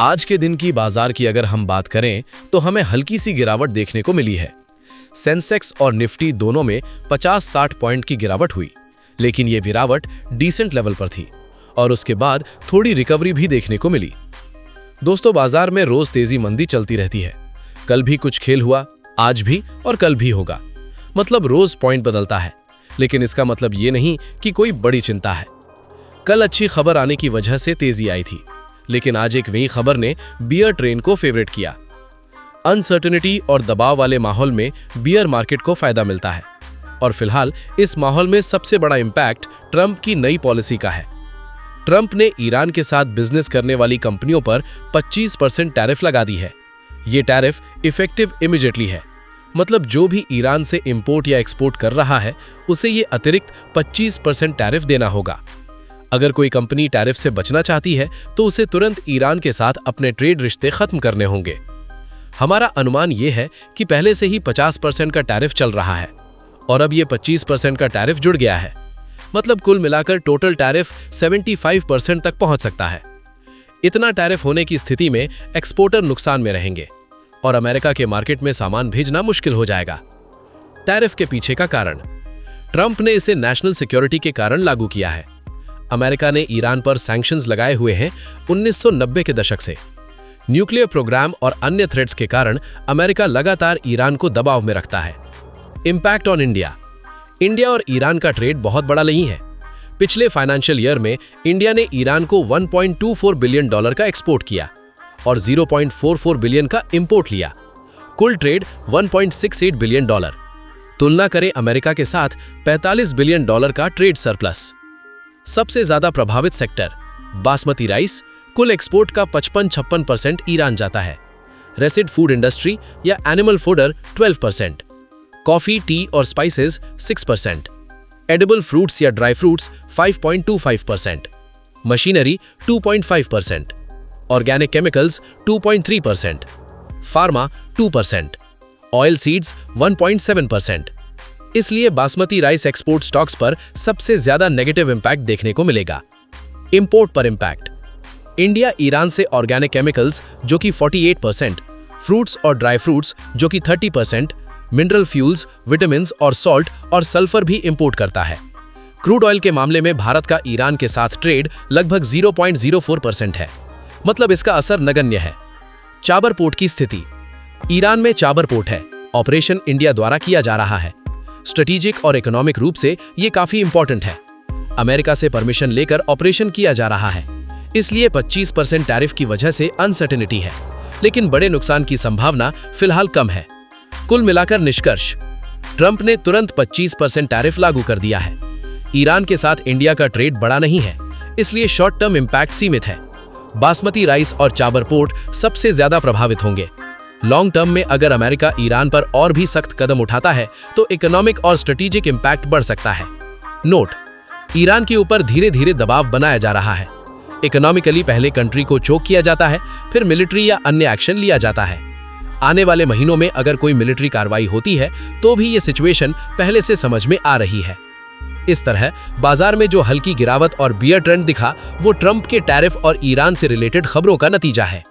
आज के दिन की बाजार की अगर हम बात करें तो हमें हल्की सी गिरावट देखने को मिली है। सेंसेक्स और निफ्टी दोनों में 50-60 पॉइंट की गिरावट हुई, लेकिन ये गिरावट डिसेंट लेवल पर थी और उसके बाद थोड़ी रिकवरी भी देखने को मिली। दोस्तों, बाजार में रोज तेजी मंदी चलती रहती है। कल भी कुछ खेल हुआ, आज भी और कल भी होगा। मतलब रोज पॉइंट बदलता है, लेकिन इसका मतलब ये नहीं कि कोई बड़ी चिंता है। कल अच्छी खबर आने की वजह से तेजी आई थी, लेकिन आज एक नई खबर ने बियर ट्रेन को फेवरेट किया। अनसर्टेनिटी और दबाव वाले माहौल में बियर मार्केट को फायदा मिलता है और फिलहाल इस माहौल में सबसे बड़ा इंपैक्ट ट्रंप की नई पॉलिसी का है। ट्रंप ने ईरान के साथ बिजनेस करने वाली कंपनियों पर 25% टैरिफ लगा दी है। ये टैरिफ इफेक्टिव इमीडिएटली है, मतलब जो भी ईरान से इंपोर्ट या एक्सपोर्ट कर रहा है उसे ये अतिरिक्त 25% टैरिफ देना होगा। अगर कोई कंपनी टैरिफ से बचना चाहती है तो उसे तुरंत ईरान के साथ अपने ट्रेड रिश्ते खत्म करने होंगे। हमारा अनुमान ये है कि पहले से ही 50% का टैरिफ चल रहा है और अब ये 25% का टैरिफ जुड़ गया है। मतलब कुल मिलाकर टोटल टैरिफ 75% तक पहुंच सकता है। इतना टैरिफ होने की स्थिति में एक्सपोर्टर नुकसान में रहेंगे और अमेरिका के मार्केट में सामान भेजना मुश्किल हो जाएगा। टैरिफ के पीछे का कारण, ट्रंप ने इसे नेशनल सिक्योरिटी के कारण लागू किया है। अमेरिका ने ईरान पर सैंक्शंस लगाए हुए हैं 1990 के दशक से। न्यूक्लियर प्रोग्राम और अन्य थ्रेट्स के कारण अमेरिका लगातार ईरान को दबाव में रखता है। इंपैक्ट ऑन इंडिया और ईरान का ट्रेड बहुत बड़ा नहीं है। पिछले फाइनेंशियल ईयर में इंडिया ने ईरान को $1.24 बिलियन का एक्सपोर्ट किया और $0.44 बिलियन का इंपोर्ट लिया। कुल ट्रेड $1.68 बिलियन। तुलना करें अमेरिका के साथ $45 बिलियन का ट्रेड सरप्लस। सबसे ज्यादा प्रभावित सेक्टर बासमती राइस, कुल एक्सपोर्ट का 55-56% ईरान जाता है। रेसिड फूड इंडस्ट्री या एनिमल फोडर 12%, कॉफी, टी और स्पाइसेस 6%, एडिबल फ्रूट्स या dry fruits 5.25%, machinery 2.5%, organic chemicals 2.3%, pharma 2%, oil seeds 1.7%। इसलिए बासमती राइस एक्सपोर्ट स्टॉक्स पर सबसे ज्यादा नेगेटिव इंपैक्ट देखने को मिलेगा। इंपोर्ट पर इंपैक्ट, इंडिया ईरान से ऑर्गेनिक केमिकल्स जो कि 48%, फ्रूट्स और ड्राई फ्रूट्स जो कि 30%, मिनरल फ्यूल्स, विटामिन्स और सॉल्ट और सल्फर भी इंपोर्ट करता है। क्रूड ऑयल के मामले में भारत का ईरान के साथ ट्रेड लगभग 0.04% है, मतलब इसका असर नगण्य है। चाबर पोर्ट की स्थिति, ईरान में चाबर पोर्ट है, ऑपरेशन इंडिया द्वारा किया जा रहा है। स्ट्रेटेजिक और इकोनॉमिक रूप से ये काफी इंपॉर्टेंट है। अमेरिका से परमिशन लेकर ऑपरेशन किया जा रहा है, इसलिए 25% टैरिफ की वजह से अनसर्टेनिटी है, लेकिन बड़े नुकसान की संभावना फिलहाल कम है। कुल मिलाकर निष्कर्ष, ट्रंप ने तुरंत 25% टैरिफ लागू कर दिया है। ईरान के साथ इंडिया का ट्रेड बड़ा नहीं है, इसलिए शॉर्ट टर्म इंपैक्ट सीमित है। बासमती राइस और चाबर पोर्ट सबसे ज्यादा प्रभावित होंगे। लॉन्ग टर्म में अगर अमेरिका ईरान पर और भी सख्त कदम उठाता है तो इकोनॉमिक और स्ट्रेटेजिक इंपैक्ट बढ़ सकता है। नोट, ईरान के ऊपर धीरे धीरे दबाव बनाया जा रहा है। इकोनॉमिकली पहले कंट्री को चोक किया जाता है, फिर मिलिट्री या अन्य एक्शन लिया जाता है। आने वाले महीनों में अगर कोई मिलिट्री कार्रवाई होती है तो भी ये सिचुएशन पहले से समझ में आ रही है। इस तरह बाजार में जो हल्की गिरावट और बियर ट्रेंड दिखा वो ट्रंप के टैरिफ और ईरान से रिलेटेड खबरों का नतीजा है।